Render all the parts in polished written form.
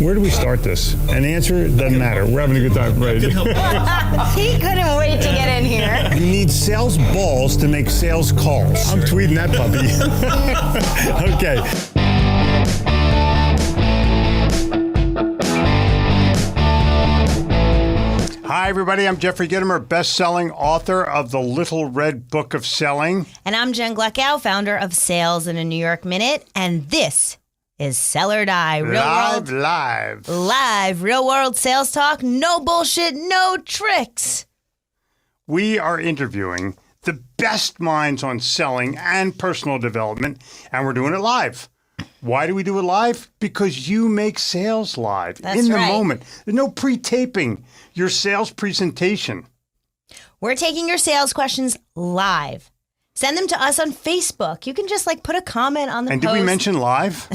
Where do we start this? An answer doesn't matter. We're having a good time, right? He couldn't wait to get in here. You need sales balls to make sales calls. I'm tweeting that puppy. Okay. Hi, everybody. I'm Jeffrey Gitomer, best-selling author of The Little Red Book of Selling. And I'm Jen Gleckow, founder of Sales in a New York Minute. And this is Sell or Die. Live, real-world sales talk. No bullshit, no tricks. We are interviewing the best minds on selling and personal development, and we're doing it live. Why do we do it live? Because you make sales live. That's in the right. moment. There's no pre-taping your sales presentation. We're taking your sales questions live. Send them to us on Facebook. You can just put a comment on the And post. did we mention live?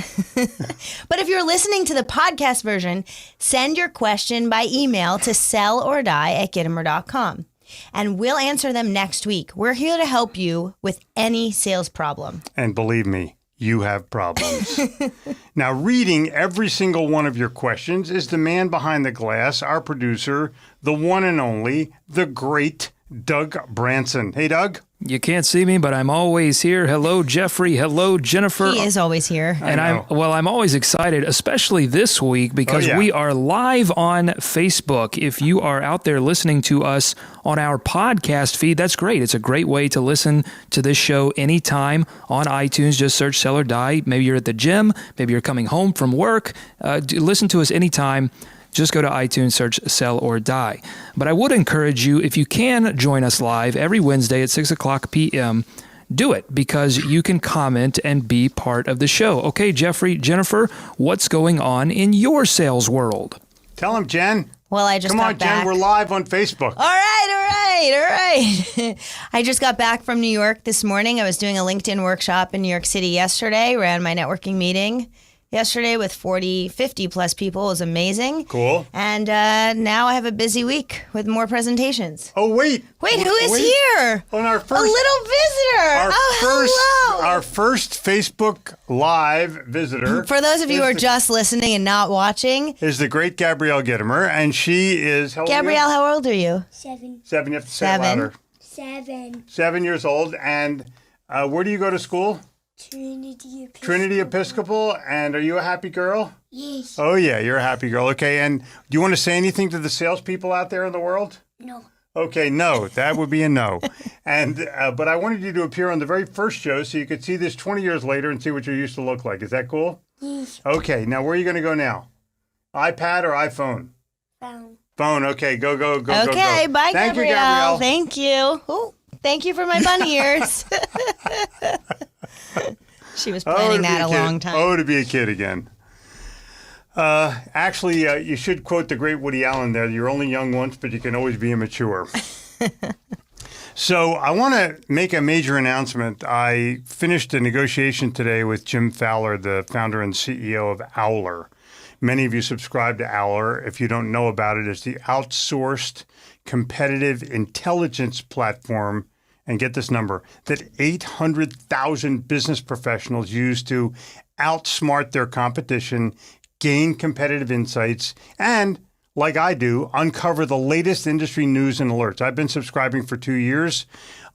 But if you're listening to the podcast version, send your question by email to sellordie@gitomer.com. And we'll answer them next week. We're here to help you with any sales problem. And believe me, you have problems. Now, reading every single one of your questions is the man behind the glass, our producer, the one and only, the great Doug Branson. Hey, Doug. You can't see me, but I'm always here. Hello, Jeffrey. Hello, Jennifer. He is always here. And I'm always excited, especially this week, because we are live on Facebook. If you are out there listening to us on our podcast feed, that's great. It's a great way to listen to this show anytime on iTunes. Just search Sell or Die. Maybe you're at the gym. Maybe you're coming home from work. Listen to us anytime. Just go to iTunes, search Sell or Die. But I would encourage you, if you can join us live every Wednesday at 6 o'clock p.m., do it, because you can comment and be part of the show. Okay, Jeffrey, Jennifer, what's going on in your sales world? Tell him, Jen. Well, I just Come got on, back. Jen. We're live on Facebook. All right. I just got back from New York this morning. I was doing a LinkedIn workshop in New York City yesterday, ran my networking meeting yesterday with 50 plus people. It was amazing. Cool. And now I have a busy week with more presentations. Oh, wait. Who is here? On our first, a little visitor. Hello. Our first Facebook Live visitor. For those of you who are just listening and not watching, is the great Gabrielle Gitomer, and she is... Gabrielle, how old are you? 7. 7, you have to say it louder. 7. 7 years old, and where do you go to school? Trinity Episcopal. And are you a happy girl? Yes. Oh, yeah, you're a happy girl. Okay, and do you want to say anything to the salespeople out there in the world? No. Okay, no, that would be a no. And but I wanted you to appear on the very first show so you could see this 20 years later and see what you used to look like. Is that cool? Yes. Okay, now where are you going to go now? iPad or iPhone? Phone. Okay, go. Okay, bye, Thank Gabrielle. you, Gabrielle. Thank you. Ooh, thank you for my bunny ears. She was planning that a long time. Oh, to be a kid again. Actually, you should quote the great Woody Allen there. You're only young once, but you can always be immature. So I want to make a major announcement. I finished a negotiation today with Jim Fowler, the founder and CEO of Owler. Many of you subscribe to Owler. If you don't know about it, it's the outsourced competitive intelligence platform. And get this number, that 800,000 business professionals use to outsmart their competition, gain competitive insights, and, like I do, uncover the latest industry news and alerts. I've been subscribing for 2 years.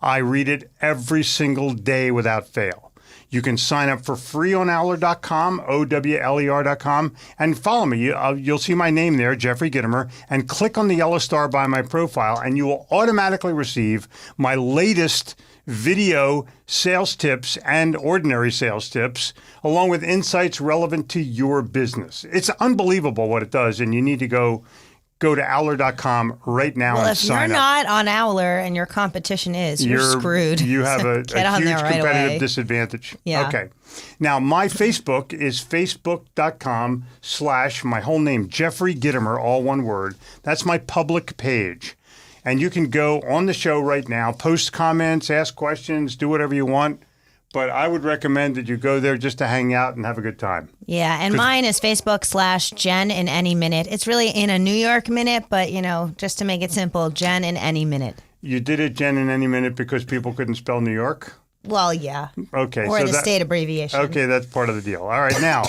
I read it every single day without fail. You can sign up for free on Owler.com, OWLER.com, and follow me. You'll see my name there, Jeffrey Gitomer, and click on the yellow star by my profile, and you will automatically receive my latest video sales tips and ordinary sales tips, along with insights relevant to your business. It's unbelievable what it does, and you need to go to Owler.com right now and sign up. Well, if you're not on Owler and your competition is, you're screwed. You have a huge competitive disadvantage. Yeah. Okay. Now, my Facebook is facebook.com/ my whole name, Jeffrey Gitomer, all one word. That's my public page. And you can go on the show right now, post comments, ask questions, do whatever you want. But I would recommend that you go there just to hang out and have a good time. Yeah, and mine is Facebook / Jen in any minute. It's really in a New York minute, but, just to make it simple, Jen in any minute. You did it, Jen, in any minute because people couldn't spell New York? Well, yeah. Okay. Or the state abbreviation. Okay, that's part of the deal. All right, now,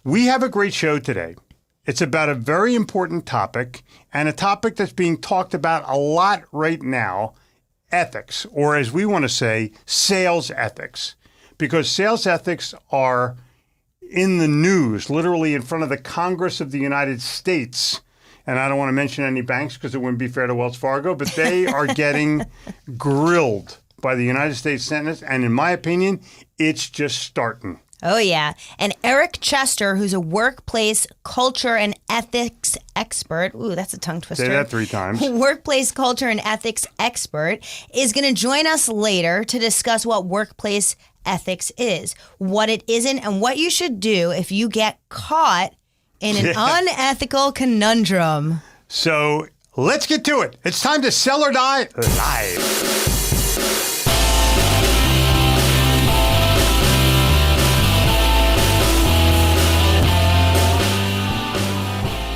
We have a great show today. It's about a very important topic and a topic that's being talked about a lot right now, ethics, or as we want to say, sales ethics. Because sales ethics are in the news, literally in front of the Congress of the United States. And I don't want to mention any banks because it wouldn't be fair to Wells Fargo, but they are getting grilled by the United States Senate. And in my opinion, it's just starting. Oh, yeah. And Eric Chester, who's a workplace culture and ethics expert. Ooh, that's a tongue twister. Say that 3 times. Workplace culture and ethics expert is going to join us later to discuss what workplace ethics is, what it isn't, and what you should do if you get caught in an unethical conundrum. So let's get to it. It's time to sell or die live.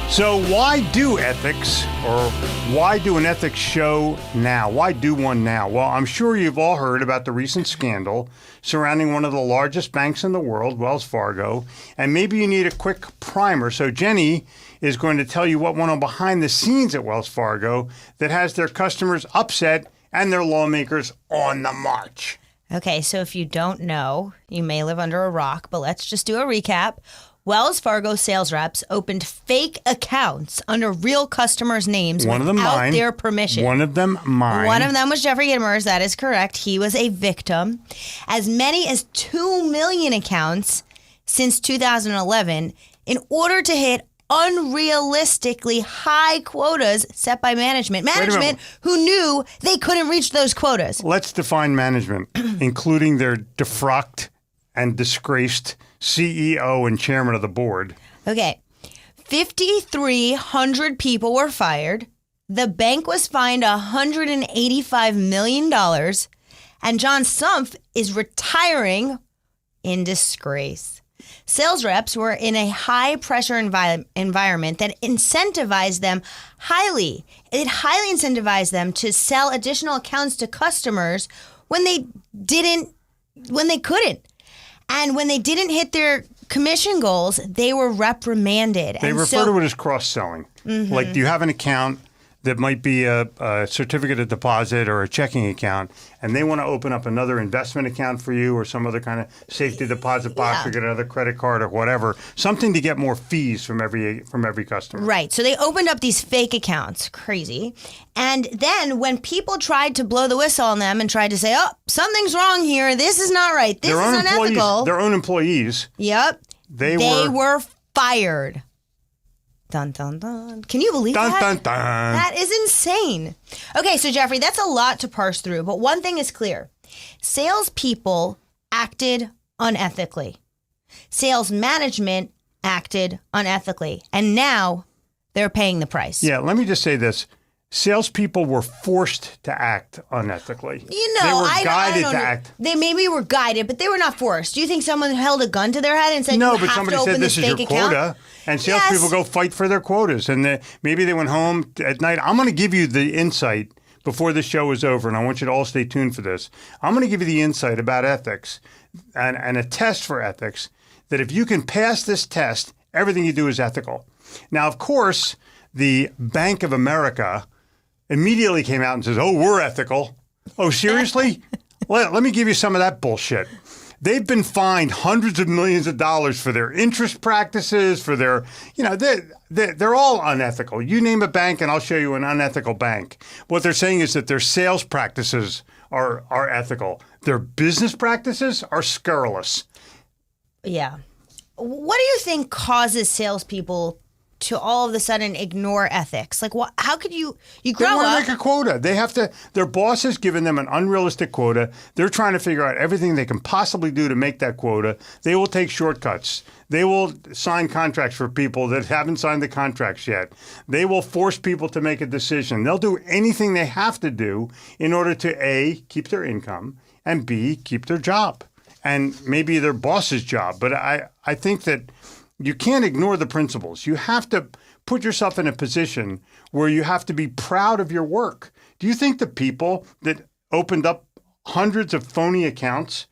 So why do ethics, or why do an ethics show now? Why do one now? Well, I'm sure you've all heard about the recent scandal surrounding one of the largest banks in the world, Wells Fargo, and maybe you need a quick primer. So Jenny is going to tell you what went on behind the scenes at Wells Fargo that has their customers upset and their lawmakers on the march. Okay, so if you don't know, you may live under a rock, but let's just do a recap. Wells Fargo sales reps opened fake accounts under real customers' names without their permission. One of them mine. One of them was Jeffrey Gitomer's. That is correct. He was a victim. As many as 2 million accounts since 2011 in order to hit unrealistically high quotas set by management. Management who knew they couldn't reach those quotas. Let's define management, including their defrocked and disgraced CEO and chairman of the board. Okay. 5,300 people were fired. The bank was fined $185 million. And John Sumpf is retiring in disgrace. Sales reps were in a high-pressure environment that incentivized them highly. It highly incentivized them to sell additional accounts to customers when they couldn't. And when they didn't hit their commission goals, they were reprimanded. They refer to it as cross-selling. Mm-hmm. Like, do you have an account that might be a certificate of deposit or a checking account, and they want to open up another investment account for you or some other kind of safety deposit box or get another credit card or whatever, something to get more fees from every customer. Right. So they opened up these fake accounts. Crazy. And then when people tried to blow the whistle on them and tried to say, oh, something's wrong here, this is not right, this is unethical. Their own employees. Yep. They were fired. Dun, dun, dun. Can you believe that? Dun, dun. That is insane. Okay, so Jeffrey, that's a lot to parse through, but one thing is clear. Salespeople acted unethically. Sales management acted unethically. And now they're paying the price. Yeah, let me just say this. Salespeople were forced to act unethically. You know, they were guided to act. They maybe were guided, but they were not forced. Do you think someone held a gun to their head and said, no, you but have somebody to open said this is your account? quota, and salespeople go fight for their quotas, and maybe they went home at night. I'm going to give you the insight before the show is over, and I want you to all stay tuned for this. I'm going to give you the insight about ethics and a test for ethics. That if you can pass this test, everything you do is ethical. Now, of course, the Bank of America immediately came out and says, oh, we're ethical. Oh, seriously? Let me give you some of that bullshit. They've been fined hundreds of millions of dollars for their interest practices, for their, they're all unethical. You name a bank and I'll show you an unethical bank. What they're saying is that their sales practices are ethical. Their business practices are scurrilous. Yeah. What do you think causes salespeople to all of a sudden ignore ethics? Like, what? How could you grow up? They want to make a quota. They have to. Their boss has given them an unrealistic quota. They're trying to figure out everything they can possibly do to make that quota. They will take shortcuts. They will sign contracts for people that haven't signed the contracts yet. They will force people to make a decision. They'll do anything they have to do in order to A, keep their income, and B, keep their job. And maybe their boss's job. But I think that you can't ignore the principles. You have to put yourself in a position where you have to be proud of your work. Do you think the people that opened up hundreds of phony accounts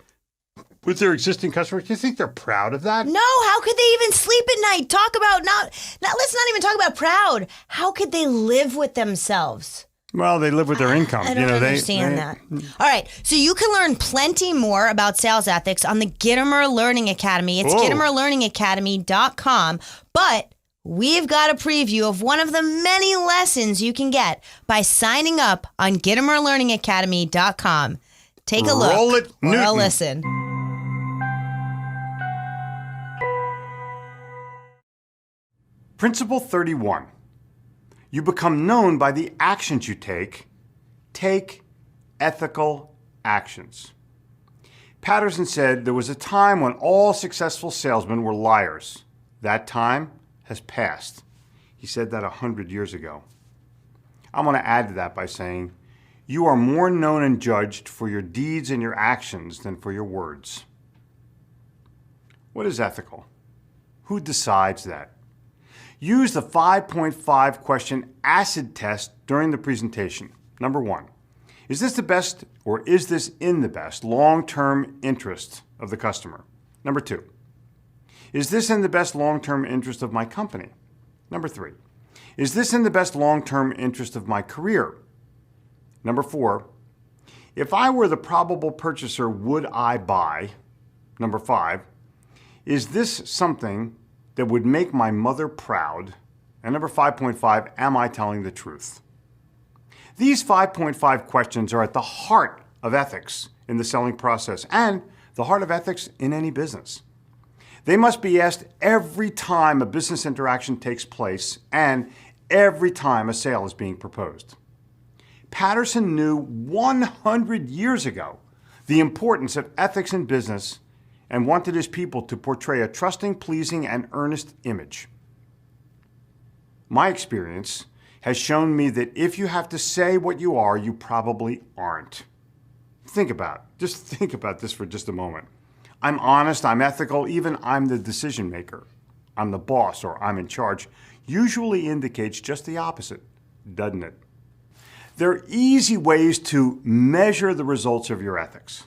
with their existing customers? Do you think they're proud of that? No, how could they even sleep at night? Let's not even talk about proud. How could they live with themselves? Well, they live with their income. I don't understand that. All right. So you can learn plenty more about sales ethics on the Gitomer Learning Academy. It's GitomerLearningAcademy.com. But we've got a preview of one of the many lessons you can get by signing up on GitomerLearningAcademy.com. Take a look Roll it, or a Newton. listen. Principle 31. You become known by the actions you take. Take ethical actions. Patterson said there was a time when all successful salesmen were liars. That time has passed. He said that 100 years ago. I'm going to add to that by saying, you are more known and judged for your deeds and your actions than for your words. What is ethical? Who decides that? Use the 5.5 question acid test during the presentation. Number 1, is this the best or is this in the best long-term interest of the customer? Number 2, is this in the best long-term interest of my company? Number 3, is this in the best long-term interest of my career? Number 4, if I were the probable purchaser, would I buy? Number 5, is this something that would make my mother proud? And number 5.5, am I telling the truth? These 5.5 questions are at the heart of ethics in the selling process and the heart of ethics in any business. They must be asked every time a business interaction takes place and every time a sale is being proposed. Patterson knew 100 years ago the importance of ethics in business and wanted his people to portray a trusting, pleasing, and earnest image. My experience has shown me that if you have to say what you are, you probably aren't. Think about this for just a moment. I'm honest, I'm ethical, even I'm the decision maker. I'm the boss or I'm in charge usually indicates just the opposite, doesn't it? There are easy ways to measure the results of your ethics.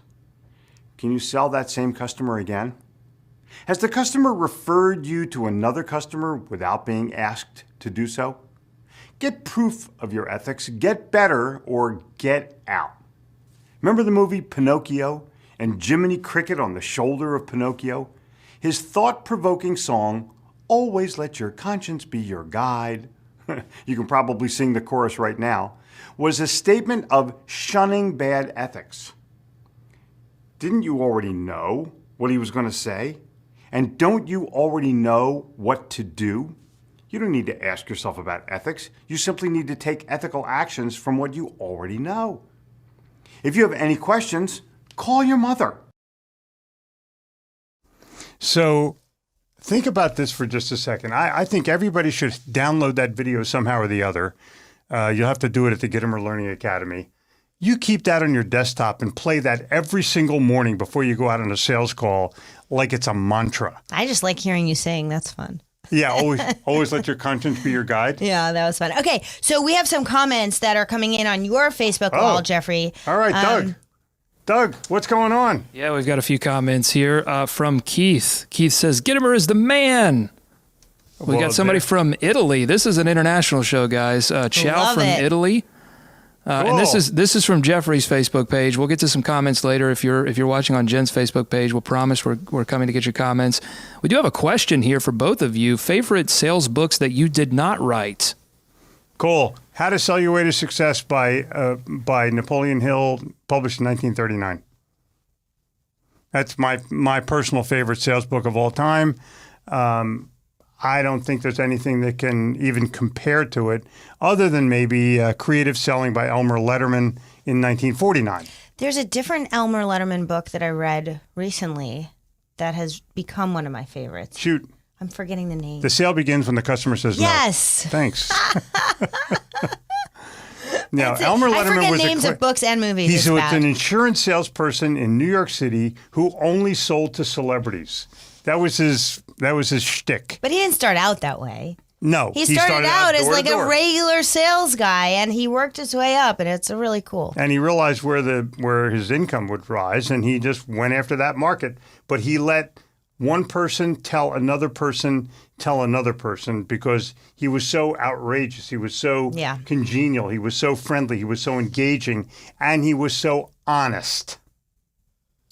Can you sell that same customer again? Has the customer referred you to another customer without being asked to do so? Get proof of your ethics, get better, or get out. Remember the movie Pinocchio and Jiminy Cricket on the shoulder of Pinocchio? His thought-provoking song, "Always Let Your Conscience Be Your Guide," you can probably sing the chorus right now, was a statement of shunning bad ethics. Didn't you already know what he was going to say? And don't you already know what to do? You don't need to ask yourself about ethics. You simply need to take ethical actions from what you already know. If you have any questions, call your mother. So think about this for just a second. I think everybody should download that video somehow or the other. You'll have to do it at the Gitomer Learning Academy. You keep that on your desktop and play that every single morning before you go out on a sales call like it's a mantra. I just like hearing you saying that's fun. Yeah, always let your conscience be your guide. Yeah, that was fun. Okay, so we have some comments that are coming in on your Facebook wall, Jeffrey. All right, Doug. Doug, what's going on? Yeah, we've got a few comments here from Keith. Keith says, Gitomer is the man. We got somebody from Italy. This is an international show, guys. Ciao from Italy. And this is from Jeffrey's Facebook page. We'll get to some comments later. If you're watching on Jen's Facebook page, we'll promise we're coming to get your comments. We do have a question here for both of you. Favorite sales books that you did not write? Cool. How to Sell Your Way to Success by Napoleon Hill, published in 1939. That's my personal favorite sales book of all time. I don't think there's anything that can even compare to it other than maybe Creative Selling by Elmer Letterman in 1949. There's a different Elmer Letterman book that I read recently that has become one of my favorites. Shoot. I'm forgetting the name. The sale begins when the customer says yes. No. Thanks. Now, Elmer Letterman was names of books and movies. He's an insurance salesperson in New York City who only sold to celebrities. That was his shtick. But he didn't start out that way. No. He started out as like door-to-door. a regular sales guy, and he worked his way up, and it's really cool. And he realized where his income would rise, and he just went after that market. But he let one person tell another person because he was so outrageous. He was so congenial. He was so friendly. He was so engaging, and he was so honest.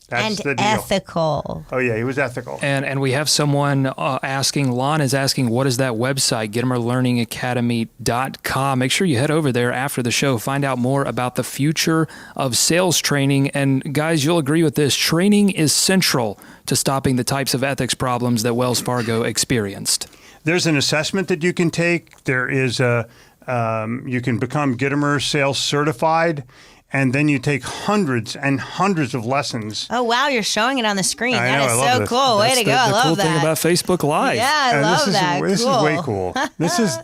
That's the deal. Ethical. Oh, yeah, he was ethical. And we have someone asking, Lon is asking, what is that website, GitomerLearningAcademy.com. Make sure you head over there after the show. Find out more about the future of sales training. And guys, you'll agree with this. Training is central to stopping the types of ethics problems that Wells Fargo experienced. There's an assessment that you can take. There is you can become Gitomer Sales Certified. And then you take hundreds and hundreds of lessons. Oh, wow. You're showing it on the screen. That is so cool. Way to go. I love that. The cool thing about Facebook Live. Yeah, I love that. This is way cool. This is,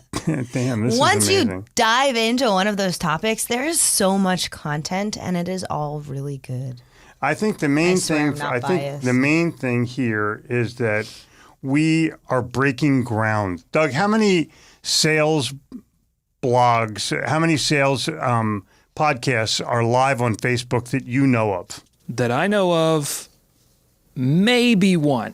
damn, this Once is amazing. you dive into one of those topics, there is so much content, and it is all really good. I think the main thing here is that we are breaking ground. Doug, how many sales blogs, how many sales podcasts are live on Facebook that you know of? That I know of, maybe one.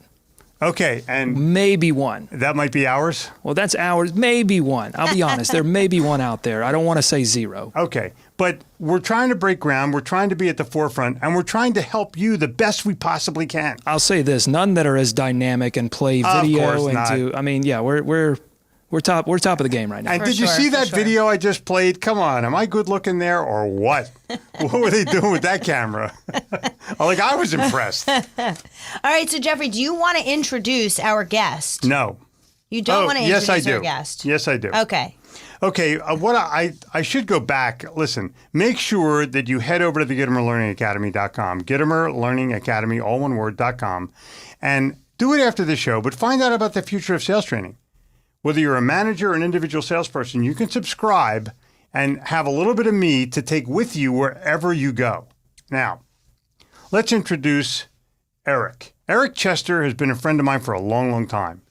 Okay, and maybe one. That might be ours? Well, that's ours. Maybe one. I'll be honest. There may be one out there. I don't want to say zero. Okay, but we're trying to break ground. We're trying to be at the forefront, and we're trying to help you the best we possibly can. I'll say this: none that are as dynamic and play video. Of course not. I mean, yeah, we're top of the game right now. And did you see that video I just played? Come on, am I good looking there or what? What were they doing with that camera? I was impressed. All right, so Jeffrey, do you want to introduce our guest? No. You don't want to introduce yes, I do. our guest? Yes, I do. Okay. Okay, what I should go back. Listen, make sure that you head over to the GitomerLearningAcademy.com, GitomerLearningAcademy, all one word, .com, and do it after the show, but find out about the future of sales training. Whether you're a manager or an individual salesperson, you can subscribe and have a little bit of me to take with you wherever you go. Now, let's introduce Eric. Eric Chester has been a friend of mine for a long, long time,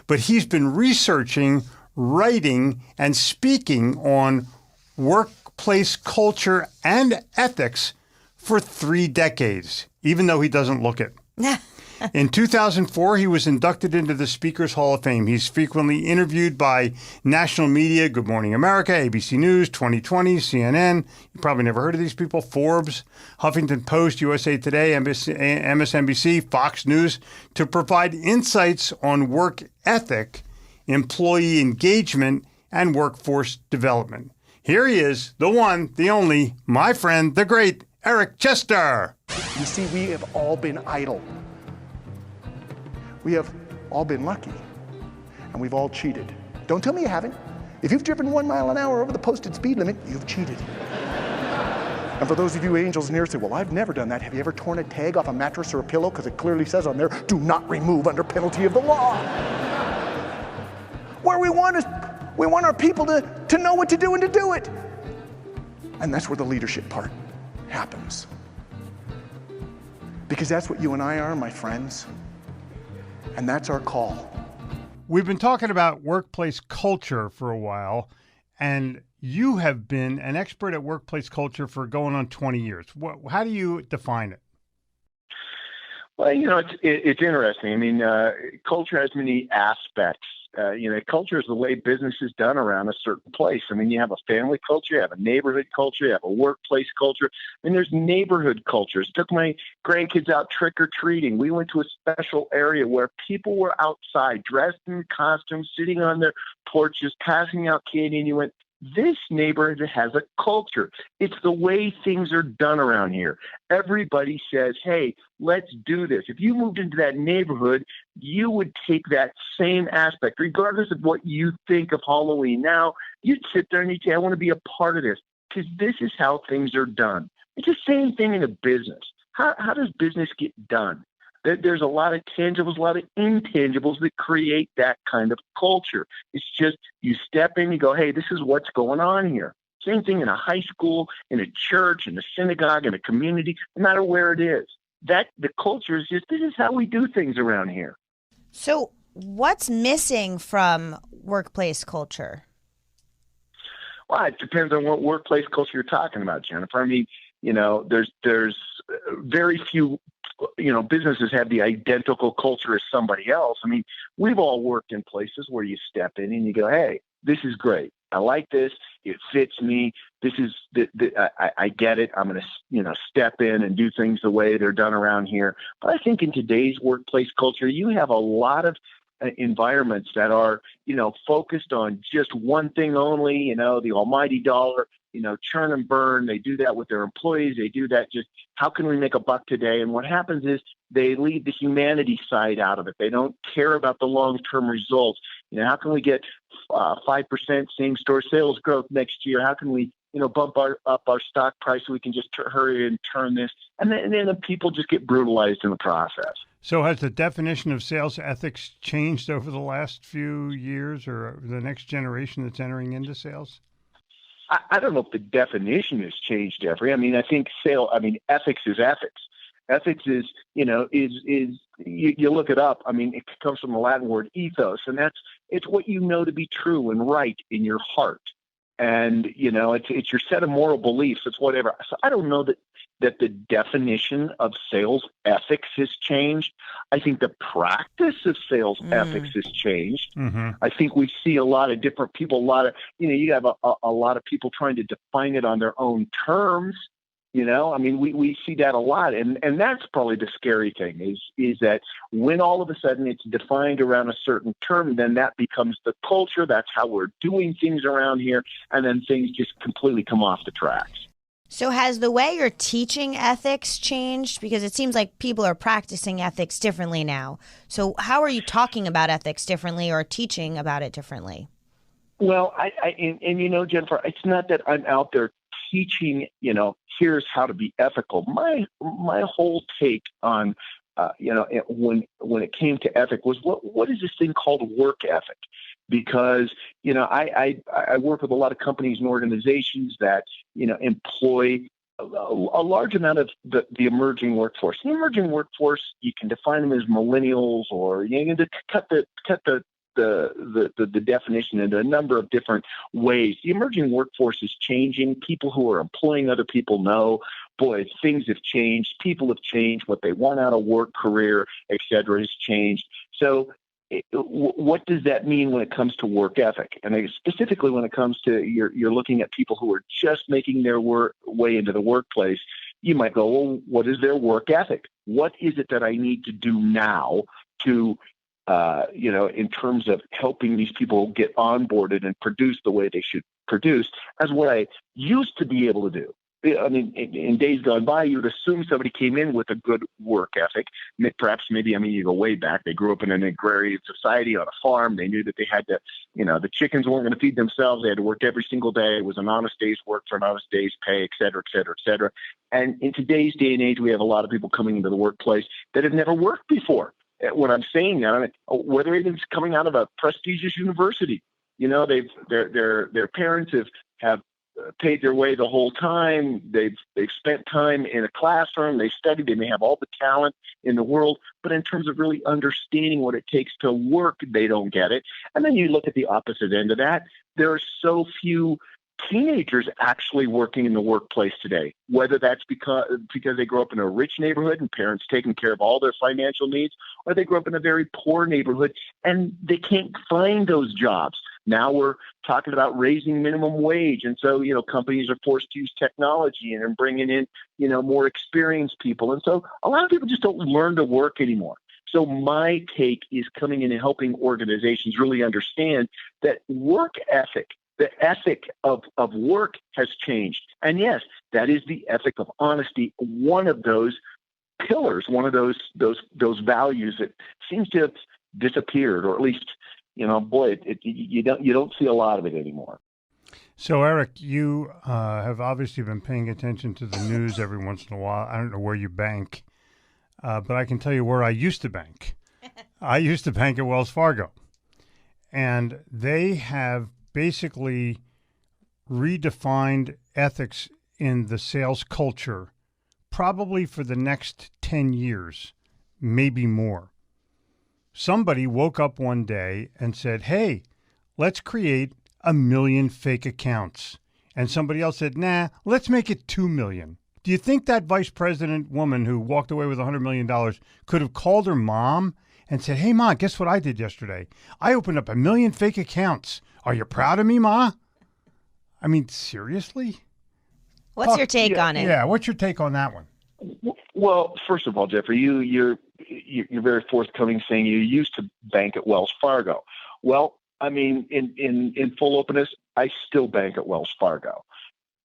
but he's been researching, writing, and speaking on workplace culture and ethics for 3 decades, even though he doesn't look it. In 2004, he was inducted into the Speakers Hall of Fame. He's frequently interviewed by national media, Good Morning America, ABC News, 2020, CNN. You probably never heard of these people. Forbes, Huffington Post, USA Today, MSNBC, Fox News, to provide insights on work ethic, employee engagement, and workforce development. Here he is, the one, the only, my friend, the great Eric Chester. You see, we have all been idle. We have all been lucky, and we've all cheated. Don't tell me you haven't. If you've driven 1 mile an hour over the posted speed limit, you've cheated. And for those of you angels near say, well, I've never done that. Have you ever torn a tag off a mattress or a pillow? Because it clearly says on there, do not remove under penalty of the law. Where we want our people to know what to do and to do it. And that's where the leadership part happens. Because that's what you and I are, my friends. And that's our call. We've been talking about workplace culture for a while, and you have been an expert at workplace culture for going on 20 years. How do you define it? Well, it's interesting. I mean, culture has many aspects. Culture is the way business is done around a certain place. I mean, you have a family culture, you have a neighborhood culture, you have a workplace culture. I mean, there's neighborhood cultures. Took my grandkids out trick-or-treating. We went to a special area where people were outside, dressed in costumes, sitting on their porches, passing out candy, and you went, this neighborhood has a culture. It's the way things are done around here. Everybody says, hey, let's do this. If you moved into that neighborhood, you would take that same aspect, regardless of what you think of Halloween. Now, you'd sit there and you'd say, I want to be a part of this because this is how things are done. It's the same thing in a business. How does business get done? There's a lot of tangibles, a lot of intangibles that create that kind of culture. It's just you step in, you go, hey, this is what's going on here. Same thing in a high school, in a church, in a synagogue, in a community, no matter where it is. The culture is just, this is how we do things around here. So what's missing from workplace culture? Well, it depends on what workplace culture you're talking about, Jennifer. I mean, there's very few, businesses have the identical culture as somebody else. I mean, we've all worked in places where you step in and you go, hey, this is great. I like this. It fits me. This is, I get it. I'm going to, step in and do things the way they're done around here. But I think in today's workplace culture, you have a lot of environments that are, focused on just one thing only, the almighty dollar, churn and burn. They do that with their employees. They do that just, how can we make a buck today? And what happens is they leave the humanity side out of it. They don't care about the long-term results. How can we get 5% same-store sales growth next year? How can we, bump up our stock price so we can just hurry and turn this? And then the people just get brutalized in the process. So has the definition of sales ethics changed over the last few years, or the next generation that's entering into sales? I don't know if the definition has changed, Jeffrey. I mean, I think ethics is ethics. Ethics is, you look it up. I mean, it comes from the Latin word ethos, and it's what you know to be true and right in your heart. And, it's your set of moral beliefs. It's whatever. So I don't know that the definition of sales ethics has changed. I think the practice of sales ethics has changed. Mm-hmm. I think we see a lot of different people, you have a lot of people trying to define it on their own terms. I mean, we see that a lot. And that's probably the scary thing is that when all of a sudden it's defined around a certain term, then that becomes the culture. That's how we're doing things around here. And then things just completely come off the tracks. So has the way you're teaching ethics changed? Because it seems like people are practicing ethics differently now. So how are you talking about ethics differently or teaching about it differently? Well, Jennifer, it's not that I'm out there teaching, here's how to be ethical. My whole take on, when it came to ethic was what is this thing called work ethic? Because, I work with a lot of companies and organizations that, employ a large amount of the emerging workforce. The emerging workforce, you can define them as millennials, or you can cut the definition into a number of different ways. The emerging workforce is changing. People who are employing other people know, boy, things have changed. People have changed. What they want out of work, career, et cetera, has changed. So what does that mean when it comes to work ethic? And specifically when it comes to you're looking at people who are just making their way into the workplace, you might go, well, what is their work ethic? What is it that I need to do now to in terms of helping these people get onboarded and produce the way they should produce, as what I used to be able to do. I mean, in days gone by, you'd assume somebody came in with a good work ethic. You go way back. They grew up in an agrarian society on a farm. They knew that they had to, the chickens weren't going to feed themselves. They had to work every single day. It was an honest day's work for an honest day's pay, et cetera, et cetera, et cetera. And in today's day and age, we have a lot of people coming into the workplace that have never worked before. When I'm saying that, whether it's coming out of a prestigious university, their parents have paid their way the whole time. They've spent time in a classroom. They studied. They may have all the talent in the world, but in terms of really understanding what it takes to work, they don't get it. And then you look at the opposite end of that. There are so few teenagers actually working in the workplace today, whether that's because they grow up in a rich neighborhood and parents taking care of all their financial needs, or they grow up in a very poor neighborhood and they can't find those jobs. Now we're talking about raising minimum wage. And so, companies are forced to use technology and bringing in, more experienced people. And so a lot of people just don't learn to work anymore. So my take is coming in and helping organizations really understand that work ethic, the ethic of work has changed. And yes, that is the ethic of honesty, one of those pillars, one of those values that seems to have disappeared, or at least, you don't see a lot of it anymore. So, Eric, you have obviously been paying attention to the news every once in a while. I don't know where you bank, but I can tell you where I used to bank. I used to bank at Wells Fargo, and they have basically redefined ethics in the sales culture probably for the next 10 years, maybe more. somebody woke up one day and said, hey, let's create 1 million fake accounts. And somebody else said, nah, let's make it 2 million. Do you think that vice president woman who walked away with $100 million could have called her mom and said, hey, Ma, guess what I did yesterday? I opened up 1 million fake accounts. Are you proud of me, Ma? I mean, seriously? What's your take on it? Yeah, what's your take on that one? Well, first of all, Jeffrey, you're very forthcoming saying you used to bank at Wells Fargo. Well, I mean, in full openness, I still bank at Wells Fargo,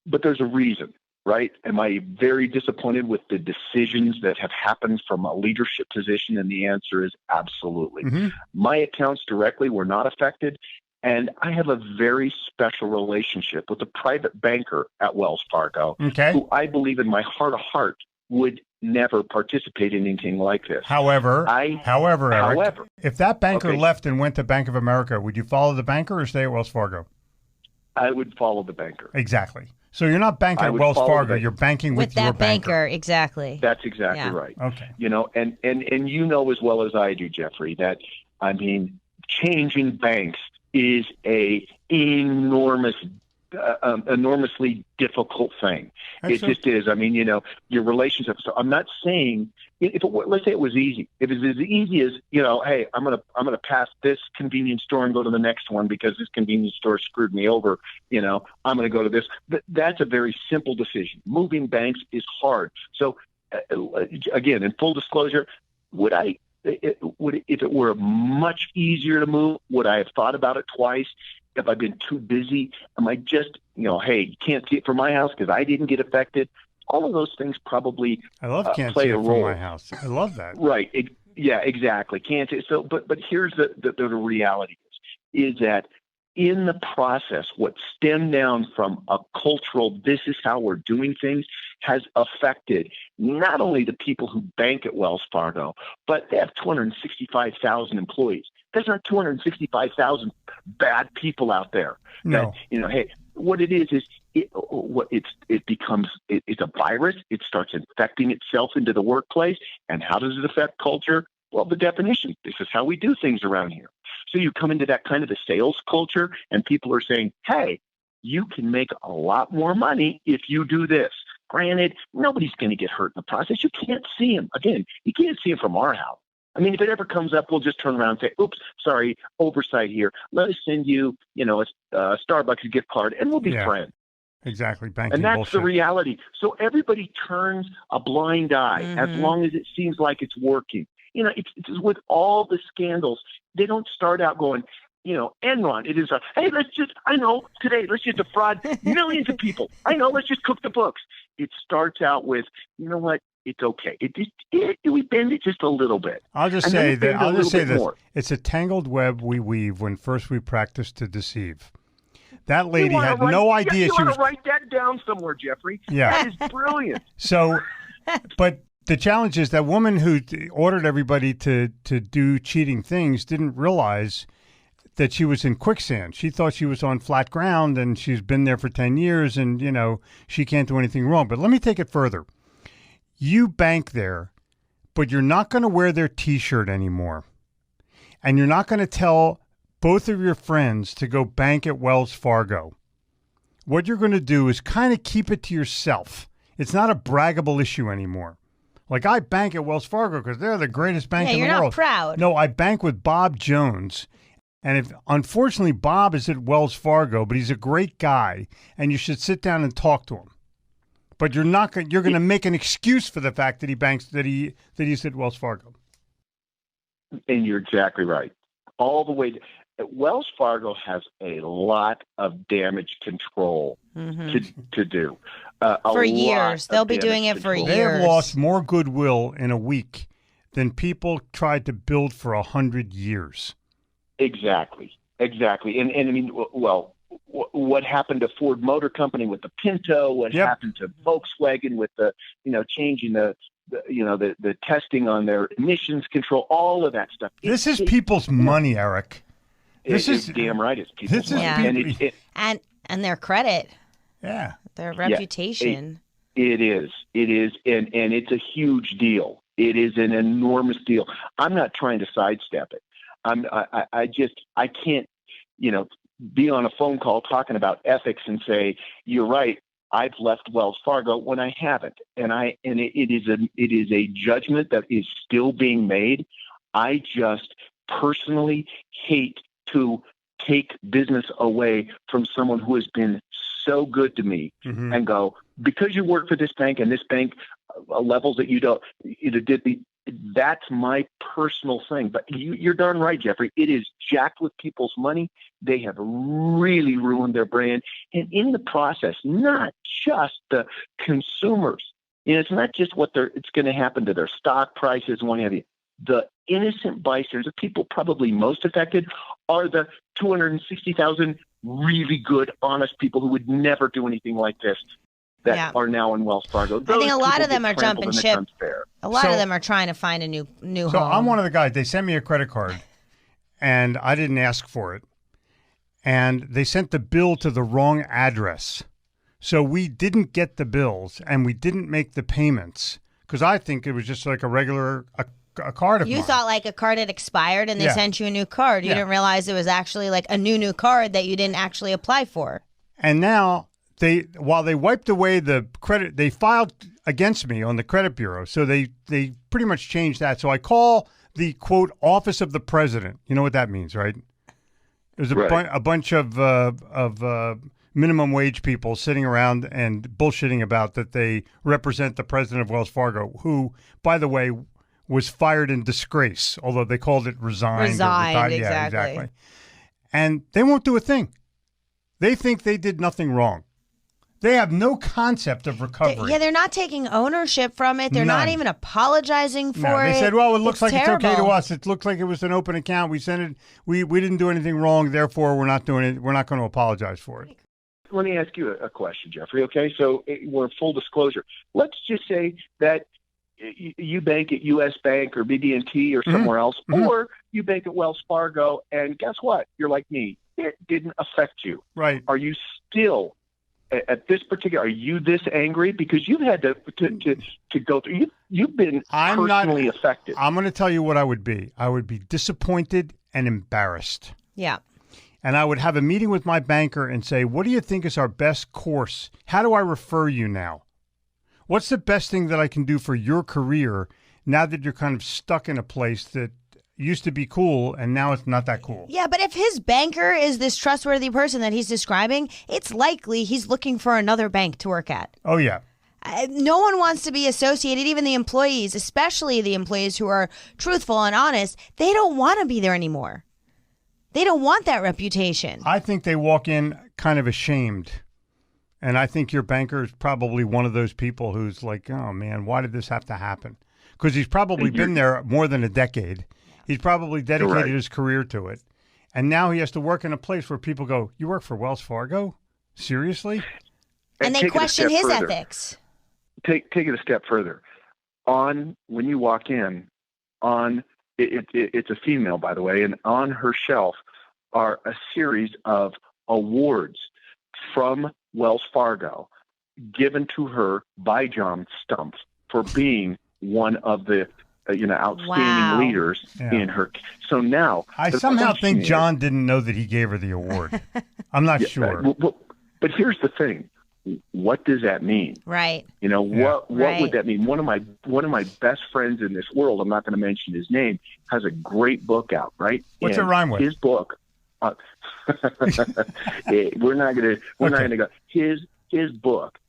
but there's a reason, right? Am I very disappointed with the decisions that have happened from a leadership position? And the answer is absolutely. Mm-hmm. My accounts directly were not affected. And I have a very special relationship with a private banker at Wells Fargo, who I believe in my heart of heart would never participate in anything like this. However, Eric, if that banker left and went to Bank of America, would you follow the banker or stay at Wells Fargo? I would follow the banker. Exactly. So you're not banking at Wells Fargo. You're banking with your that banker. Exactly. That's exactly right. Okay. You know, and you know as well as I do, Jeffrey, that, I mean, changing banks is a enormously difficult thing. It just is. I mean, you know, your relationship. So I'm not saying let's say it was easy. If it's as easy as, you know, hey, I'm gonna pass this convenience store and go to the next one because this convenience store screwed me over. You know, I'm gonna go to this. That's a very simple decision. Moving banks is hard. So again, in full disclosure, if it were much easier to move, would I have thought about it twice? Have I been too busy? Am I just, you know, hey, you can't see it from my house because I didn't get affected? All of those things probably can't play see a it role. From my house. I love that. Right. Yeah, exactly. Can't see. So, but here's the reality is that in the process, what stemmed down from a cultural, this is how we're doing things, has affected not only the people who bank at Wells Fargo, but they have 265,000 employees. There's not 265,000 bad people out there. No. That, you know, hey, what it is it becomes a virus. It starts infecting itself into the workplace. And how does it affect culture? Well, the definition. This is how we do things around here. So you come into that kind of a sales culture and people are saying, hey, you can make a lot more money if you do this. Granted, nobody's going to get hurt in the process. You can't see them. Again, you can't see them from our house. I mean, if it ever comes up, we'll just turn around and say, oops, sorry, oversight here. Let us send you, you know, a Starbucks gift card and we'll be friends. Exactly. Banking and that's bullshit. The reality. So everybody turns a blind eye as long as it seems like it's working. You know, it's with all the scandals, they don't start out going, you know, Enron, it is hey, let's just defraud millions of people. I know, let's just cook the books. It starts out with, you know what, it's okay. We bend it just a little bit. I'll just say this. It's a tangled web we weave when first we practice to deceive. That lady had no idea she was. Write that down somewhere, Jeffrey. Yeah. That is brilliant. So, but the challenge is that woman who ordered everybody to do cheating things didn't realize that she was in quicksand. She thought she was on flat ground and she's been there for 10 years and, you know, she can't do anything wrong. But let me take it further. You bank there, but you're not going to wear their T-shirt anymore. And you're not going to tell both of your friends to go bank at Wells Fargo. What you're going to do is kind of keep it to yourself. It's not a braggable issue anymore. Like, I bank at Wells Fargo because they're the greatest bank in the world. Yeah, you're not proud. No, I bank with Bob Jones. And unfortunately, Bob is at Wells Fargo, but he's a great guy, and you should sit down and talk to him. But you're going to make an excuse for the fact that he's at Wells Fargo. And you're exactly right. All the way. Wells Fargo has a lot of damage control to do. For years. They'll be doing it for years. They have lost more goodwill in a week than people tried to build for 100 years. Exactly. And I mean, well, what happened to Ford Motor Company with the Pinto? What happened to Volkswagen with the, you know, changing the testing on their emissions control? All of that stuff. This is people's money, Eric. This is damn right. It's people's money, and their credit. Yeah, their reputation. It is, and it's a huge deal. It is an enormous deal. I'm not trying to sidestep it. I can't, be on a phone call talking about ethics and say, you're right, I've left Wells Fargo when I haven't. It is a judgment that is still being made. I just personally hate to take business away from someone who has been so good to me and go, because you work for this bank and this bank levels that you don't, that's my personal thing. But you're darn right, Jeffrey. It is jacked with people's money. They have really ruined their brand. And in the process, not just the consumers. It's not just it's going to happen to their stock prices and what have you. The innocent bystanders, the people probably most affected, are the 260,000 really good, honest people who would never do anything like this that are now in Wells Fargo. I think a lot of them are jumping ship. A lot of them are trying to find a new home. So I'm one of the guys. They sent me a credit card, and I didn't ask for it. And they sent the bill to the wrong address. So we didn't get the bills, and we didn't make the payments because I think it was just like a regular a card of mine. You thought like a card had expired, and they sent you a new card. You didn't realize it was actually like a new card that you didn't actually apply for. And now while they wiped away the credit, they filed against me on the credit bureau. So they pretty much changed that. So I call the quote office of the president. You know what that means, right? There's a bunch of minimum wage people sitting around and bullshitting about that they represent the president of Wells Fargo, who, by the way, was fired in disgrace, although they called it resigned. Exactly. Yeah, exactly. And they won't do a thing. They think they did nothing wrong. They have no concept of recovery. They're not taking ownership from it. They're not even apologizing for it. They said, well, it looks like terrible. It's okay to us. It looks like it was an open account. We sent it. We didn't do anything wrong. Therefore, we're not doing it. We're not going to apologize for it. Let me ask you a question, Jeffrey, okay? So we're full disclosure. Let's just say that you bank at U.S. Bank or BB&T or somewhere else, or you bank at Wells Fargo, and guess what? You're like me. It didn't affect you. Right. Are you still, at this particular, are you this angry? Because you've had to go through, you've been personally affected. I'm going to tell you what I would be. I would be disappointed and embarrassed. Yeah. And I would have a meeting with my banker and say, what do you think is our best course? How do I refer you now? What's the best thing that I can do for your career now that you're kind of stuck in a place that used to be cool and now it's not that cool? Yeah, but if his banker is this trustworthy person that he's describing, it's likely he's looking for another bank to work at. Oh, yeah. No one wants to be associated, even the employees, especially the employees who are truthful and honest. They don't want to be there anymore. They don't want that reputation. I think they walk in kind of ashamed. And I think your banker is probably one of those people who's like, oh, man, why did this have to happen? Because he's probably been there more than a decade. He's probably dedicated his career to it. And now he has to work in a place where people go, you work for Wells Fargo? Seriously? And they question his ethics. Take it a step further. When you walk in, it's a female, by the way, and on her shelf are a series of awards from Wells Fargo given to her by John Stumpf for being one of the outstanding leaders in her. So now I somehow think John didn't know that he gave her the award. I'm not sure. But here's the thing. What does that mean? Right. What would that mean? One of my best friends in this world, I'm not going to mention his name, has a great book out, right? What's it rhyme with? His book. We're not going to go. His book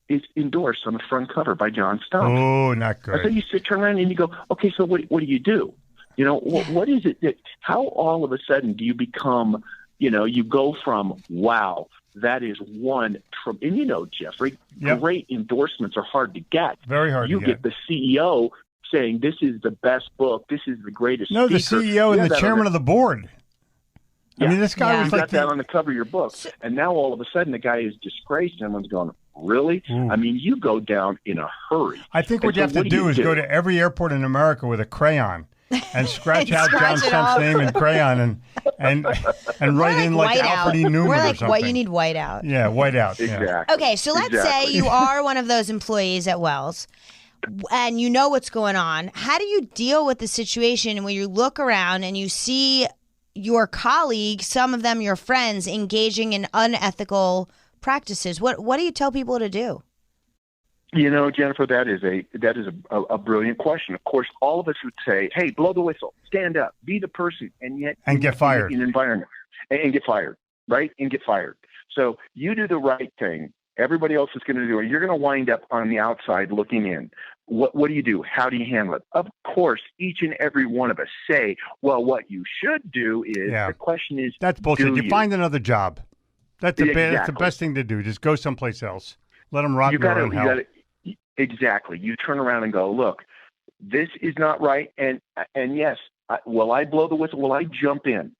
is endorsed on the front cover by John Stumpf. Oh, not good. So you turn around and you go, okay, so what do you do? What is it how all of a sudden do you become, you go from, wow, that is one from, and Jeffrey, great endorsements are hard to get. Very hard to get. You get the CEO saying this is the best book, this is the greatest speaker. The CEO and the chairman of the board. Yeah. I mean, this guy was you like got that on the cover of your book, and now all of a sudden the guy is disgraced, and everyone's going, really? Ooh. I mean, you go down in a hurry. I think what you have to do is go to every airport in America with a crayon and scratch out John Stumpf's name in crayon and write in like Alfred E. Newman or something. What you need white out. Yeah, white out. Exactly. Yeah. Okay, so let's say you are one of those employees at Wells. and you know what's going on. How do you deal with the situation when you look around and you see your colleagues, some of them your friends, engaging in unethical practices? What do you tell people to do? You know, Jennifer, that is a brilliant question. Of course, all of us would say, "Hey, blow the whistle, stand up, be the person," and yet get fired in an environment and get fired, right? And get fired. So you do the right thing. Everybody else is going to do it. You're going to wind up on the outside looking in. What do you do? How do you handle it? Of course, each and every one of us say, "Well, what you should do is." The question is, that's bullshit. You find another job. That's that's the best thing to do. Just go someplace else. Let them rot in their own hell. Exactly. You turn around and go, "Look, this is not right." And yes, will I blow the whistle? Will I jump in?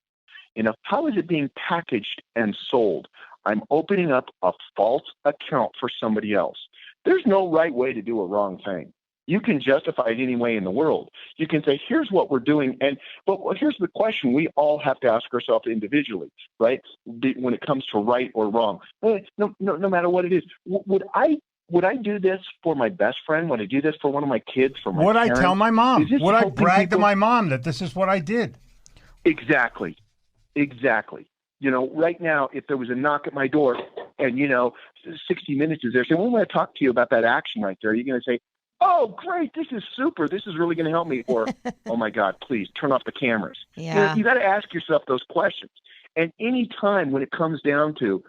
You know, how is it being packaged and sold? I'm opening up a false account for somebody else. There's no right way to do a wrong thing. You can justify it any way in the world. You can say, "Here's what we're doing," but here's the question we all have to ask ourselves individually, right? When it comes to right or wrong, no matter what it is, would I do this for my best friend? Would I do this for one of my kids? For my parents? Would I tell my mom? Would I brag to my mom that this is what I did? Exactly. You know, right now, if there was a knock at my door and, 60 Minutes is there saying, "We want to talk to you about that action right there," you're going to say, "Oh, great. This is super. This is really going to help me." Or, "Oh, my God, please turn off the cameras." Yeah. You got to ask yourself those questions. And any time when it comes down to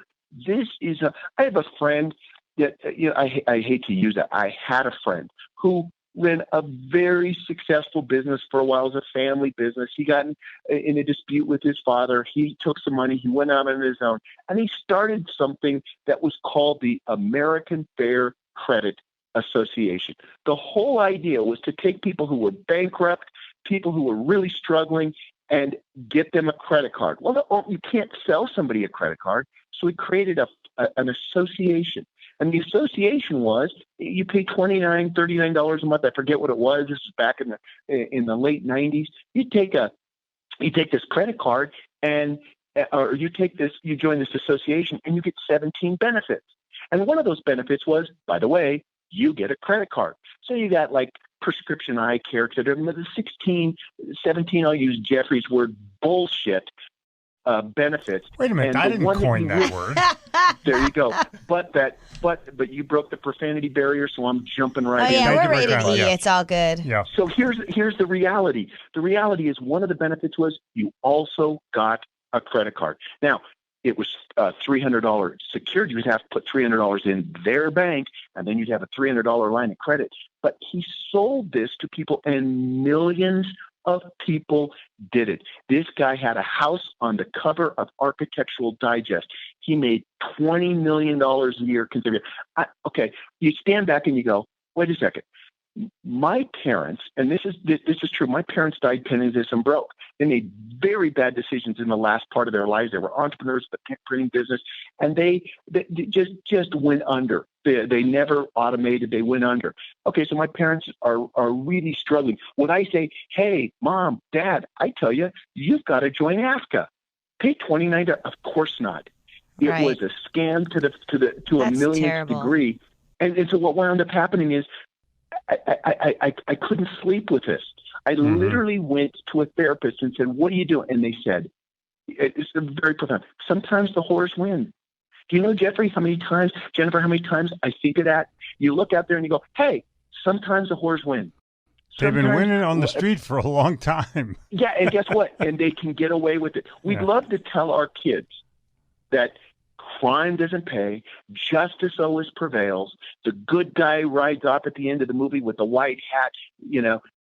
I have a friend that, I hate to use it. I had a friend who ran a very successful business for a while. It was a family business. He got in a dispute with his father. He took some money. He went out on his own, and he started something that was called the American Fair Credit Association. The whole idea was to take people who were bankrupt, people who were really struggling, and get them a credit card. Well, you can't sell somebody a credit card, so he created an association. And the association was you pay $29, $39 a month. I forget what it was. This is back in the late 90s. You take this credit card or you join this association and you get 17 benefits. And one of those benefits was, by the way, you get a credit card. So you got like prescription eye care, the 17, I'll use Jeffrey's word, bullshit benefits. Wait a minute, I didn't coin that word. There you go. But you broke the profanity barrier, so I'm jumping right in. Oh yeah, we're rated E. Yeah. It's all good. Yeah. So here's the reality. The reality is one of the benefits was you also got a credit card. Now, it was $300 secured. You would have to put $300 in their bank, and then you'd have a $300 line of credit. But he sold this to people, and millions of people did it. This guy had a house on the cover of Architectural Digest. He made $20 million a year. Okay, you stand back and you go, wait a second. My parents, and this is true, my parents died penniless and broke. They made very bad decisions in the last part of their lives. They were entrepreneurs, the printing business, and they just went under. They never automated. They went under. Okay, so my parents are really struggling. When I say, "Hey, Mom, Dad," I tell you, you've got to join AFCA. Pay $29. Of course not. It was a scam to a millionth degree. And so what wound up happening is I couldn't sleep with this. I literally went to a therapist and said, "What are you doing?" And they said, it's very profound. Sometimes the whores win. Do you know, Jennifer, how many times I think of that? You look out there and you go, "Hey, sometimes the whores win." They've been winning on the street for a long time. Yeah, and guess what? And they can get away with it. We'd love to tell our kids that crime doesn't pay, justice always prevails, the good guy rides off at the end of the movie with the white hat,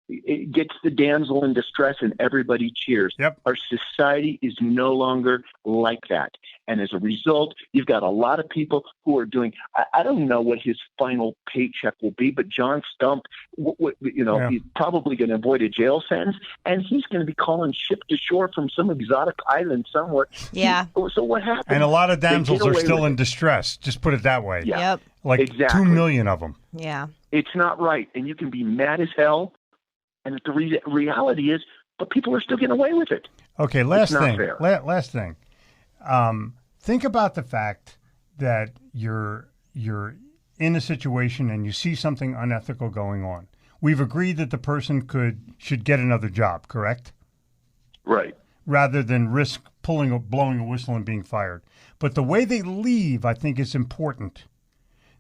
it gets the damsel in distress and everybody cheers. Yep. Our society is no longer like that. And as a result, you've got a lot of people who are doing, I don't know what his final paycheck will be, but John Stump, he's probably going to avoid a jail sentence, and he's going to be calling ship to shore from some exotic island somewhere. Yeah. So what happened? And a lot of damsels are still in distress. Just put it that way. Yeah. Yep. Like exactly. 2 million of them. Yeah. It's not right. And you can be mad as hell. And the reality is, but people are still getting away with it. Okay, last thing. Fair. Last thing. Think about the fact that you're in a situation and you see something unethical going on, we've agreed that the person should get another job, correct? Right. Rather than risk blowing a whistle and being fired. But the way they leave, I think, is important.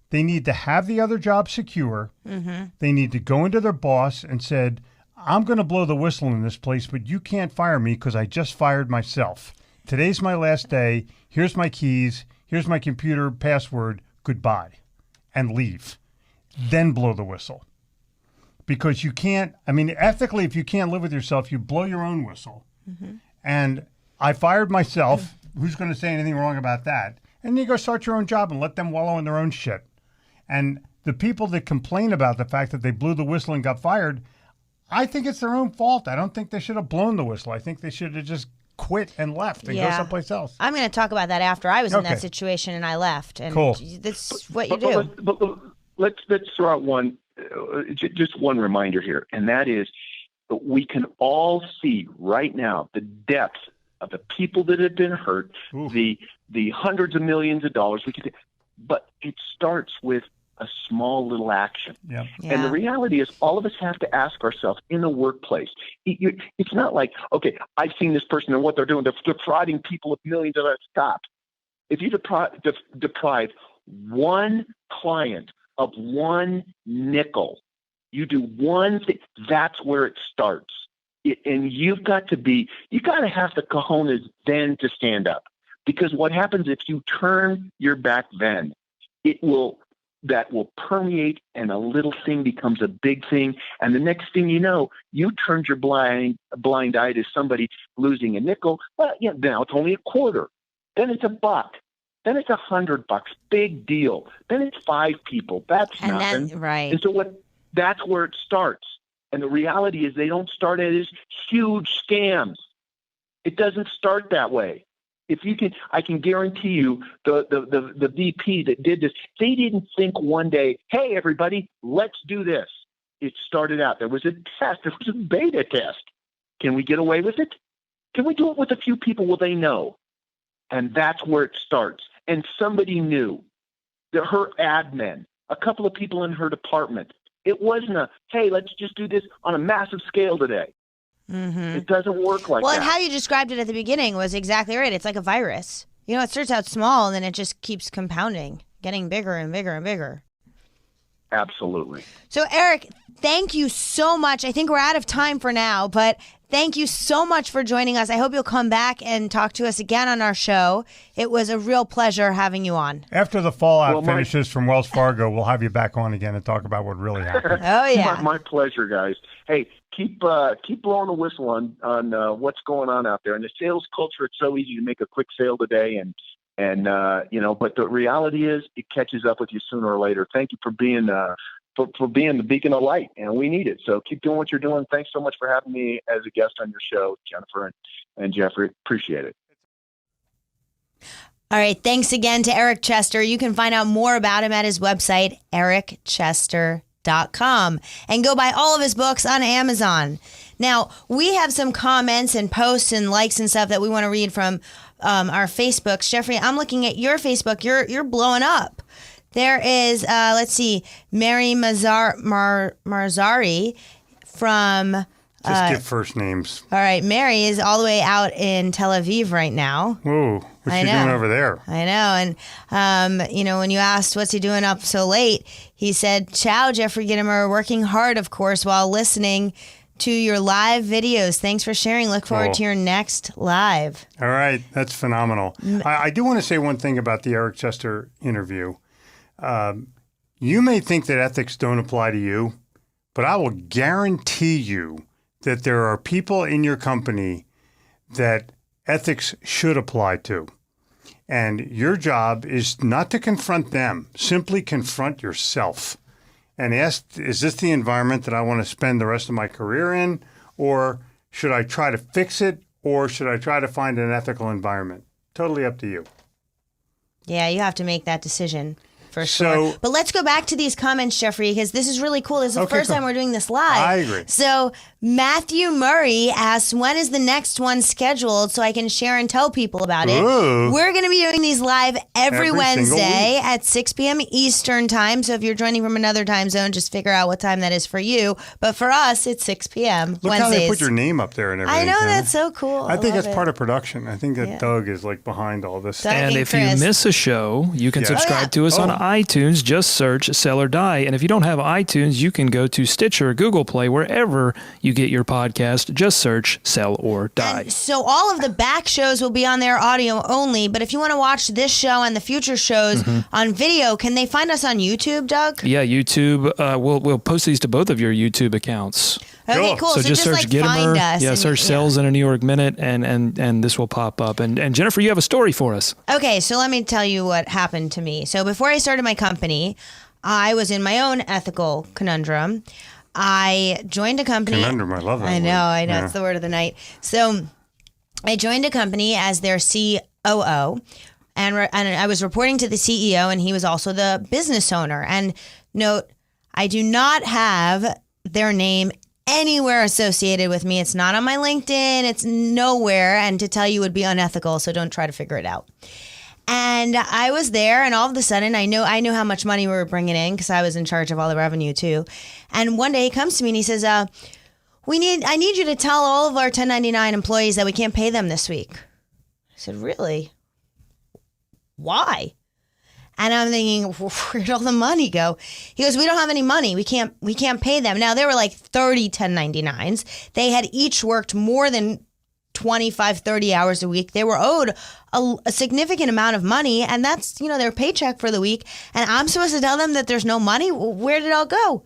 They need to have the other job secure. Mm-hmm. They need to go into their boss and said, I'm going to blow the whistle in this place, but you can't fire me because I just fired myself. Today's my last day. Here's my keys. Here's my computer password. Goodbye. And leave. Then blow the whistle. Because you can't, ethically, if you can't live with yourself, you blow your own whistle. Mm-hmm. And I fired myself. Who's going to say anything wrong about that? And you go start your own job and let them wallow in their own shit. And the people that complain about the fact that they blew the whistle and got fired, I think it's their own fault. I don't think they should have blown the whistle. I think they should have just quit and left and go someplace else. I'm going to talk about that after I was in that situation and I left. And cool. That's what you do. But let's throw out one, just one reminder here, and that is we can all see right now the depth of the people that have been hurt, the hundreds of millions of dollars. But it starts with a small little action. Yeah. And the reality is all of us have to ask ourselves in the workplace. It's not like, okay, I've seen this person and what they're doing. They're defrauding people of millions of dollars. Stop. If you deprive one client of one nickel, you do one thing, that's where it starts. And you've got to have the cojones then to stand up. Because what happens if you turn your back then, that will permeate and a little thing becomes a big thing. And the next thing you know, you turned your blind eye to somebody losing a nickel. Well, yeah, now it's only a quarter. Then it's $1. Then it's $100. Big deal. Then it's 5 people. That's nothing. Then, right. And so that's where it starts. And the reality is they don't start as huge scams. It doesn't start that way. I can guarantee you the VP that did this, they didn't think one day, hey, everybody, let's do this. It started out. There was a test. There was a beta test. Can we get away with it? Can we do it with a few people? Well, they know. And that's where it starts. And somebody knew. Her admin, a couple of people in her department. It wasn't hey, let's just do this on a massive scale today. Mm-hmm. It doesn't work like that. Well, and how you described it at the beginning was exactly right. It's like a virus. It starts out small and then it just keeps compounding, getting bigger and bigger and bigger. Absolutely. So, Eric, thank you so much. I think we're out of time for now, but thank you so much for joining us. I hope you'll come back and talk to us again on our show. It was a real pleasure having you on. After the fallout finishes from Wells Fargo, we'll have you back on again and talk about what really happened. Oh, yeah. My pleasure, guys. Hey, keep blowing the whistle on what's going on out there. And the sales culture, it's so easy to make a quick sale today, but the reality is it catches up with you sooner or later. Thank you for being for being the beacon of light, and we need it. So keep doing what you're doing. Thanks so much for having me as a guest on your show, Jennifer and Jeffrey. Appreciate it. All right. Thanks again to Eric Chester. You can find out more about him at his website, ericchester.com, and go buy all of his books on Amazon. Now, we have some comments and posts and likes and stuff that we want to read from our Facebooks. Jeffrey, I'm looking at your Facebook. You're blowing up. There is, let's see, Mary Marzari from... Just get first names. All right. Mary is all the way out in Tel Aviv right now. Whoa. What's she doing over there? I know. And, when you asked what's he doing up so late, he said, ciao, Jeffrey Gitomer, working hard, of course, while listening to your live videos. Thanks for sharing. Look forward to your next live. All right. That's phenomenal. I do want to say one thing about the Eric Chester interview. You may think that ethics don't apply to you, but I will guarantee you that there are people in your company that ethics should apply to. And your job is not to confront them, simply confront yourself and ask, is this the environment that I want to spend the rest of my career in? Or should I try to fix it? Or should I try to find an ethical environment? Totally up to you. Yeah, you have to make that decision. For sure. But let's go back to these comments, Jeffrey, because this is really cool. This is the first time we're doing this live. I agree. So Matthew Murray asks, when is the next one scheduled so I can share and tell people about it? Ooh. We're going to be doing these live every Wednesday at 6 p.m. Eastern time. So if you're joining from another time zone, just figure out what time that is for you. But for us, it's 6 p.m. Look Wednesdays. how they put your name up there and everything. I know, that's so cool. I think that's part of production. I think that Doug is like behind all this stuff. And if you miss a show, you can subscribe to us on iTunes. Just search Sell or Die. And if you don't have iTunes, you can go to Stitcher, Google Play, wherever you get your podcast. Just search Sell or Die. And so all of the back shows will be on their audio only. But if you want to watch this show and the future shows on video, can they find us on YouTube, Doug? Yeah, YouTube. We'll post these to both of your YouTube accounts. Okay, cool. So just search Gitomer. Find us. Yeah, search Sales in a New York Minute, and this will pop up. And Jennifer, you have a story for us. Okay, so let me tell you what happened to me. So before I started my company, I was in my own ethical conundrum. I joined a company. Conundrum, I love that. I know. It's the word of the night. So I joined a company as their COO, and I was reporting to the CEO, and he was also the business owner. And note, I do not have their name anywhere associated with me. It's not on my LinkedIn. It's nowhere. And to tell you would be unethical, so don't try to figure it out. And I was there, and all of a sudden, I knew how much money we were bringing in because I was in charge of all the revenue too. And one day he comes to me and he says, I need you to tell all of our 1099 employees that we can't pay them this week. I said, really? Why? And I'm thinking, where'd all the money go? He goes, we don't have any money. We can't pay them. Now, there were like 30 1099s. They had each worked more than 25, 30 hours a week. They were owed a significant amount of money, and that's, their paycheck for the week. And I'm supposed to tell them that there's no money? Where did it all go?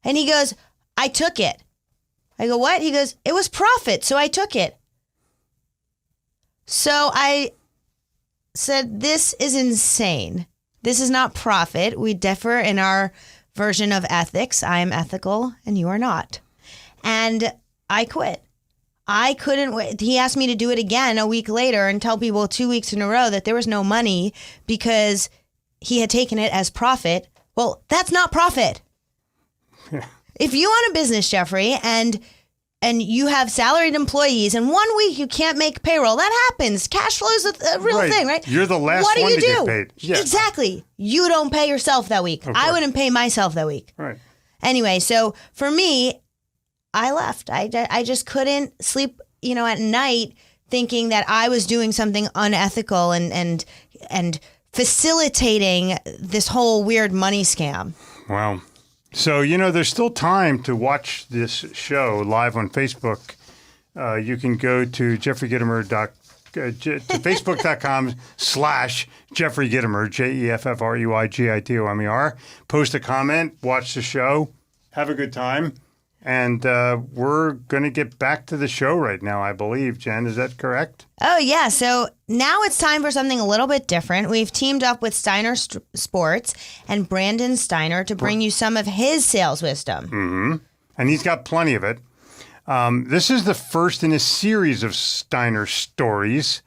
And he goes, I took it. I go, what? He goes, it was profit, so I took it. So I said, this is insane. This is not profit. We differ in our version of ethics. I am ethical and you are not. And I quit. I couldn't wait. He asked me to do it again a week later and tell people 2 weeks in a row that there was no money because he had taken it as profit. Well, that's not profit. Yeah. If you own a business, Jeffrey, and you have salaried employees, and 1 week you can't make payroll, that happens. Cash flow is a real thing, right? You're the last one to get paid. Yeah. Exactly. You don't pay yourself that week. I wouldn't pay myself that week. Right. Anyway, so for me, I left. I just couldn't sleep, at night thinking that I was doing something unethical and facilitating this whole weird money scam. Wow. So, there's still time to watch this show live on Facebook. You can go to facebook.com/Jeffrey Gitomer, JEFFRUIGITOMER. Post a comment, watch the show, have a good time. And we're going to get back to the show right now, I believe. Jen, is that correct? Oh, yeah. So now it's time for something a little bit different. We've teamed up with Steiner Sports and Brandon Steiner to bring you some of his sales wisdom. Mm-hmm. And he's got plenty of it. This is the first in a series of Steiner stories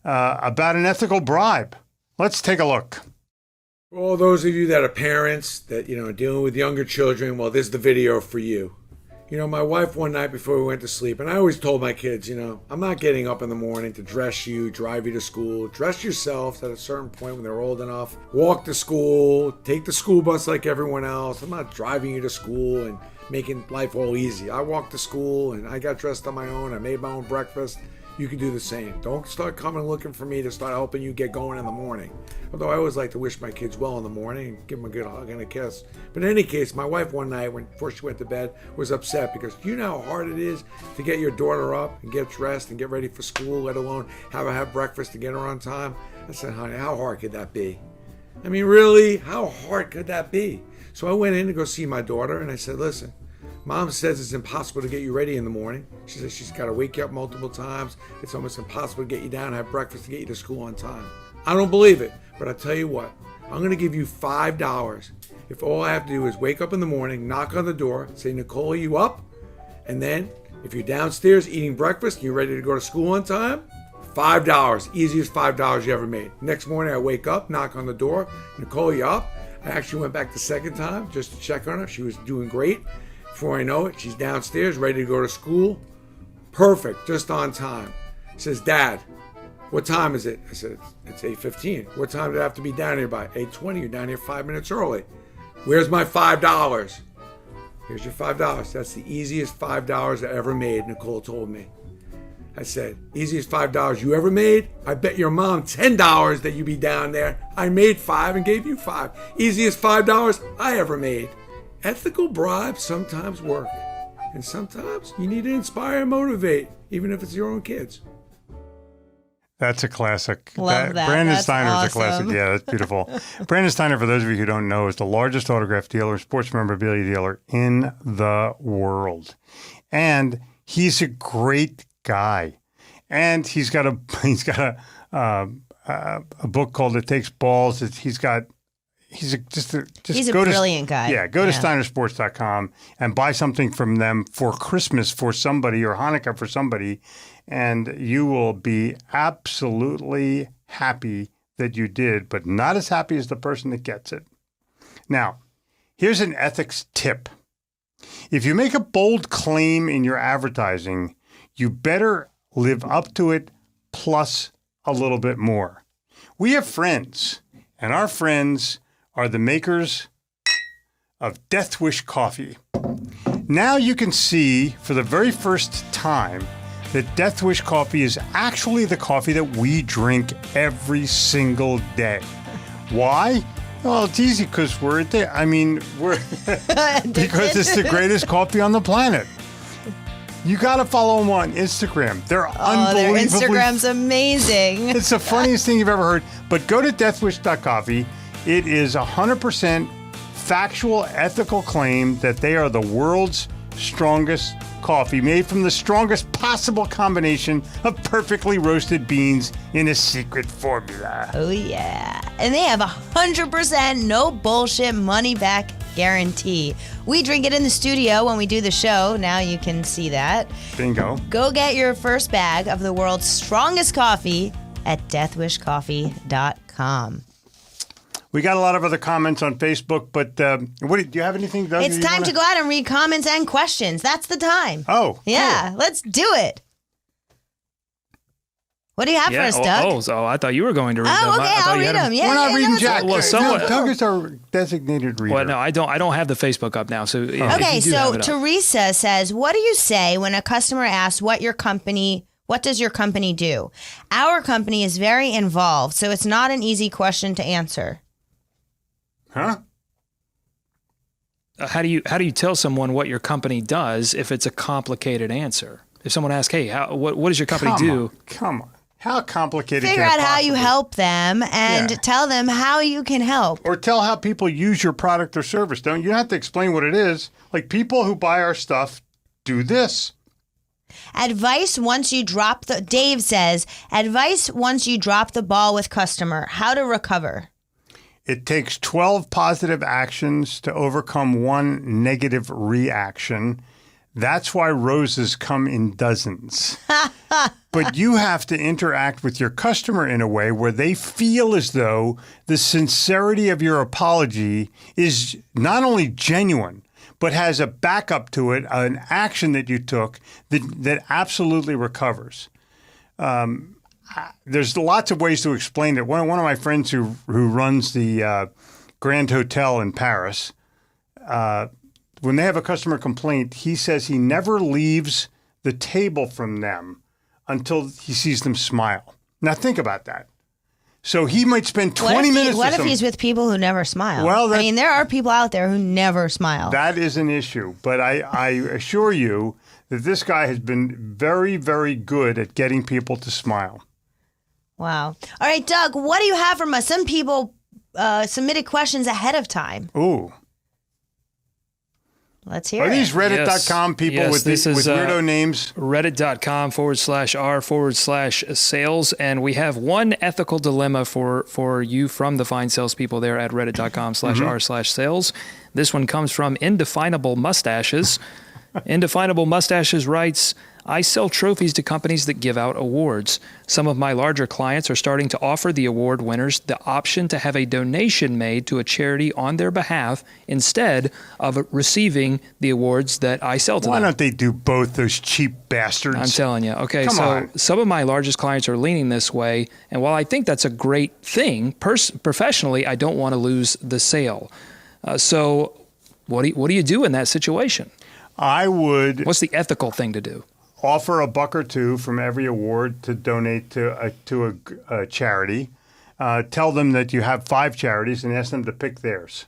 about an ethical bribe. Let's take a look. For all those of you that are parents that, are dealing with younger children, well, this is the video for you. My wife one night before we went to sleep, and I always told my kids, I'm not getting up in the morning to dress you, drive you to school. Dress yourself at a certain point when they're old enough. Walk to school, take the school bus like everyone else. I'm not driving you to school and making life all easy. I walked to school and I got dressed on my own. I made my own breakfast. You can do the same. Don't start coming looking for me to start helping you get going in the morning. Although I always like to wish my kids well in the morning and give them a good hug and a kiss. But in any case, my wife one night, before she went to bed, was upset because you know how hard it is to get your daughter up and get dressed and get ready for school, let alone have her have breakfast and get her on time. I said, honey, how hard could that be? I mean, really, how hard could that be? So I went in to go see my daughter and I said, listen, Mom says it's impossible to get you ready in the morning. She says she's got to wake you up multiple times. It's almost impossible to get you down, have breakfast, and get you to school on time. I don't believe it, but I'll tell you what. I'm going to give you $5 if all I have to do is wake up in the morning, knock on the door, say, Nicole, are you up? And then if you're downstairs eating breakfast and you're ready to go to school on time, $5. Easiest $5 you ever made. Next morning I wake up, knock on the door, Nicole, you up? I actually went back the second time just to check on her. She was doing great. Before I know it, she's downstairs, ready to go to school. Perfect, just on time. Says, Dad, what time is it? I said, it's 8:15. What time did I have to be down here by? 8:20. You're down here 5 minutes early. Where's my $5? Here's your $5. That's the easiest $5 I ever made, Nicole told me. I said, easiest $5 you ever made? I bet your mom $10 that you be down there. I made $5 and gave you $5. Easiest $5 I ever made. Ethical bribes sometimes work. And sometimes you need to inspire and motivate, even if it's your own kids. That's a classic. Love that. Brandon That's Steiner is a awesome. classic. Yeah, that's beautiful. Brandon Steiner, for those of you who don't know, is the largest autograph dealer, sports memorabilia dealer in the world. And he's a great guy. And he's got a book called "It Takes Balls." He's a brilliant guy. Yeah, go to steinersports.com and buy something from them for Christmas for somebody or Hanukkah for somebody, and you will be absolutely happy that you did, but not as happy as the person that gets it. Now, here's an ethics tip. If you make a bold claim in your advertising, you better live up to it plus a little bit more. We have friends, and our friends are the makers of Death Wish coffee. Now you can see for the very first time that Death Wish coffee is actually the coffee that we drink every single day. Why? Well, it's easy because we're because it's the greatest coffee on the planet. You got to follow them on Instagram. They're unbelievably... Their Instagram's amazing. It's the funniest thing you've ever heard. But go to deathwish.coffee. It is 100% factual, ethical claim that they are the world's strongest coffee, made from the strongest possible combination of perfectly roasted beans in a secret formula. Oh, yeah. And they have 100% no bullshit money back guarantee. We drink it in the studio when we do the show. Now you can see that. Bingo. Go get your first bag of the world's strongest coffee at deathwishcoffee.com. We got a lot of other comments on Facebook, but do you have anything, Doug? It's time to go out and read comments and questions. That's the time. Oh, yeah. cool. Let's do it. What do you have for us, Doug? Oh, I thought you were going to read them. Oh, okay, I'll read them. Yeah, we're not reading Jack. Well, Doug is our designated reader. Well, no, I don't have the Facebook up now. So okay, so Teresa says, what do you say when a customer asks what does your company do? Our company is very involved, so it's not an easy question to answer. Huh? How do you tell someone what your company does if it's a complicated answer? If someone asks, "Hey, what does your company do?" Come on. How complicated Figure can it out how you possibly? help them and tell them how you can help. Or tell how people use your product or service. You don't have to explain what it is. Like, people who buy our stuff do this. Advice once you drop the ball with customer, how to recover. It takes 12 positive actions to overcome one negative reaction. That's why roses come in dozens. But you have to interact with your customer in a way where they feel as though the sincerity of your apology is not only genuine, but has a backup to it, an action that you took that absolutely recovers. There's lots of ways to explain it. One of my friends who runs the Grand Hotel in Paris, when they have a customer complaint, he says he never leaves the table from them until he sees them smile. Now think about that. So he might spend 20 minutes What if he's with people who never smile? Well, there are people out there who never smile. That is an issue. But I assure you that this guy has been very, very good at getting people to smile. Wow. All right, Doug, what do you have from us? Some people submitted questions ahead of time. Ooh. Let's hear it. Are these Reddit.com people with weirdo names? Reddit.com/r/sales. And we have one ethical dilemma for you from the fine salespeople there at Reddit.com/r/sales. This one comes from Indefinable Mustaches. Indefinable Mustaches writes, I sell trophies to companies that give out awards. Some of my larger clients are starting to offer the award winners the option to have a donation made to a charity on their behalf instead of receiving the awards that I sell to them. Why don't they do both, those cheap bastards? I'm telling you. Okay, Come so on. some of my largest clients are leaning this way, and while I think that's a great thing, professionally, I don't want to lose the sale. So what do you do in that situation? I would What's the ethical thing to do? offer $1 or $2 from every award to donate to a charity. Tell them that you have 5 charities and ask them to pick theirs.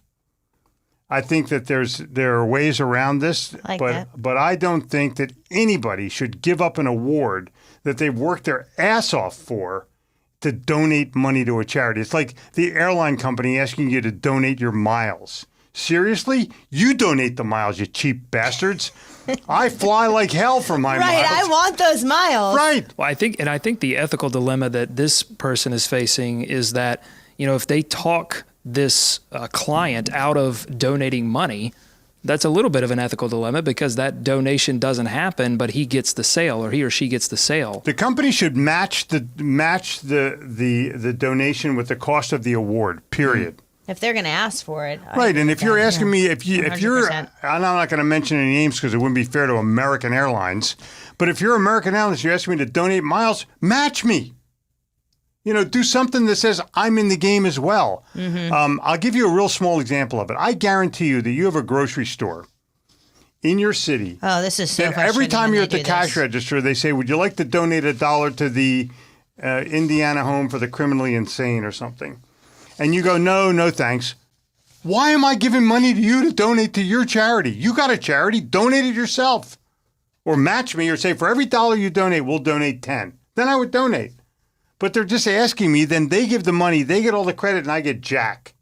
I think that there are ways around this, but I don't think that anybody should give up an award that they've worked their ass off for to donate money to a charity. It's like the airline company asking you to donate your miles. Seriously? You donate the miles, you cheap bastards. I fly like hell for my miles. Right, I want those miles. Right. Well, I think the ethical dilemma that this person is facing is that, if they talk this client out of donating money, that's a little bit of an ethical dilemma because that donation doesn't happen, but he gets the sale or he or she gets the sale. The company should match the donation with the cost of the award, period. If they're going to ask for it. Right, and if you're asking me, if you're, 100%. I'm not going to mention any names because it wouldn't be fair to American Airlines, but if you're American Airlines, you're asking me to donate miles, match me. Do something that says I'm in the game as well. Mm-hmm. I'll give you a real small example of it. I guarantee you that you have a grocery store in your city. Oh, this is so frustrating. Every time when you're they at the do cash this. register, they say, would you like to donate $1 to the Indiana Home for the Criminally Insane or something? And you go, no, thanks. Why am I giving money to you to donate to your charity? You got a charity, donate it yourself. Or match me or say, for every $1 you donate, we'll donate 10. Then I would donate. But they're just asking me, then they give the money, they get all the credit, and I get jack.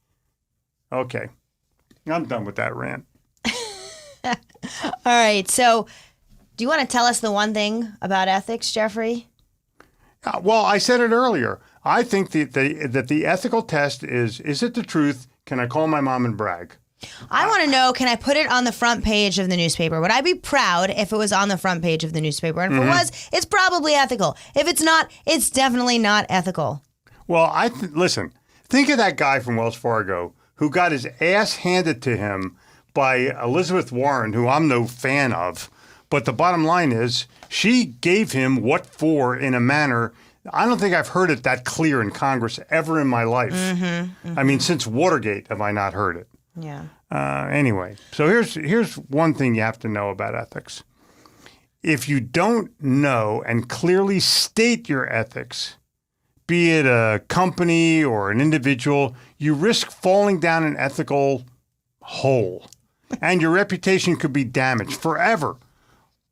Okay. I'm done with that rant. All right, so do you want to tell us the one thing about ethics, Jeffrey? Well, I said it earlier. I think that the ethical test is it the truth? Can I call my mom and brag? I want to know, can I put it on the front page of the newspaper? Would I be proud if it was on the front page of the newspaper? And if it was, it's probably ethical. If it's not, it's definitely not ethical. Well, listen, think of that guy from Wells Fargo who got his ass handed to him by Elizabeth Warren, who I'm no fan of. But the bottom line is she gave him what for in a manner. I don't think I've heard it that clear in Congress ever in my life. I mean, since Watergate have I not heard it. Yeah. Anyway, so here's one thing you have to know about ethics. If you don't know and clearly state your ethics, be it a company or an individual, you risk falling down an ethical hole, and your reputation could be damaged forever.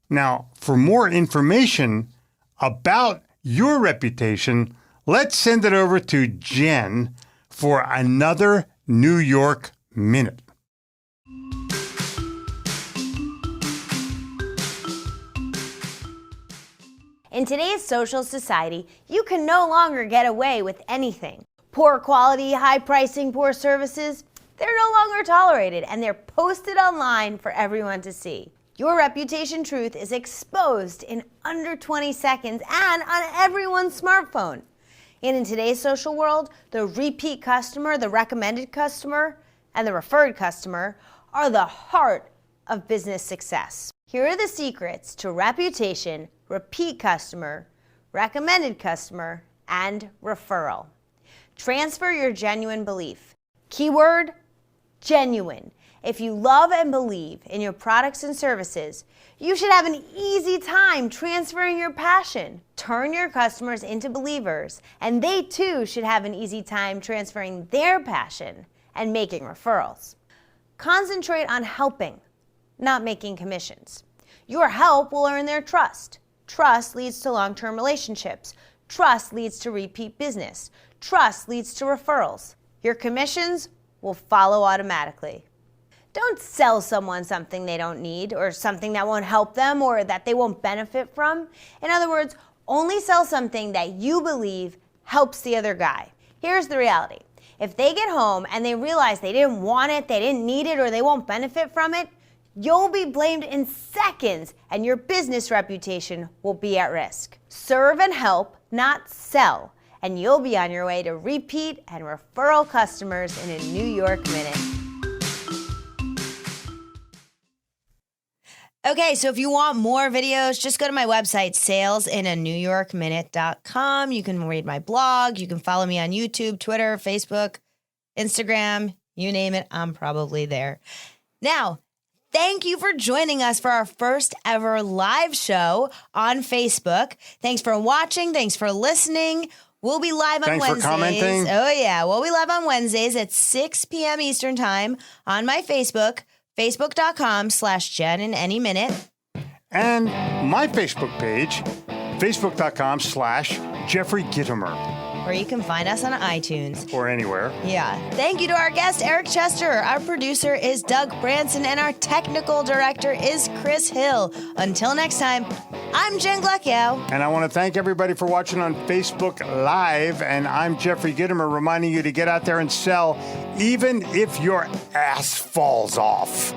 Now, for more information about your reputation, let's send it over to Jen for another New York Minute. In today's social society, you can no longer get away with anything. Poor quality, high pricing, poor services, they're no longer tolerated, and they're posted online for everyone to see. Your reputation truth is exposed in under 20 seconds and on everyone's smartphone. And in today's social world, the repeat customer, the recommended customer, and the referred customer are the heart of business success. Here are the secrets to reputation, repeat customer, recommended customer, and referral. Transfer your genuine belief. Keyword, genuine. If you love and believe in your products and services, you should have an easy time transferring your passion. Turn your customers into believers, and they too should have an easy time transferring their passion and making referrals. Concentrate on helping, not making commissions. Your help will earn their trust. Trust leads to long-term relationships. Trust leads to repeat business. Trust leads to referrals. Your commissions will follow automatically. Don't sell someone something they don't need or something that won't help them or that they won't benefit from. In other words, only sell something that you believe helps the other guy. Here's the reality. If they get home and they realize they didn't want it, they didn't need it, or they won't benefit from it, You'll be blamed in seconds, and your business reputation will be at risk. Serve and help, not sell, and you'll be on your way to repeat and referral customers in a New York minute. Okay, so if you want more videos, just go to my website, salesinanewyorkminute.com. You can read my blog. You can follow me on YouTube, Twitter, Facebook, Instagram, you name it, I'm probably there. Now, thank you for joining us for our first ever live show on Facebook. Thanks for watching. Thanks for listening. We'll be live on Wednesdays. Thanks for commenting. Oh, yeah. We'll be live on Wednesdays at 6 p.m. Eastern Time on my Facebook, facebook.com/Jen in any minute. And my Facebook page, facebook.com/Jeffrey Gitomer. Or you can find us on iTunes. Or anywhere. Yeah. Thank you to our guest, Eric Chester. Our producer is Doug Branson, and our technical director is Chris Hill. Until next time, I'm Jen Gluckow. And I want to thank everybody for watching on Facebook Live. And I'm Jeffrey Gitomer, reminding you to get out there and sell, even if your ass falls off.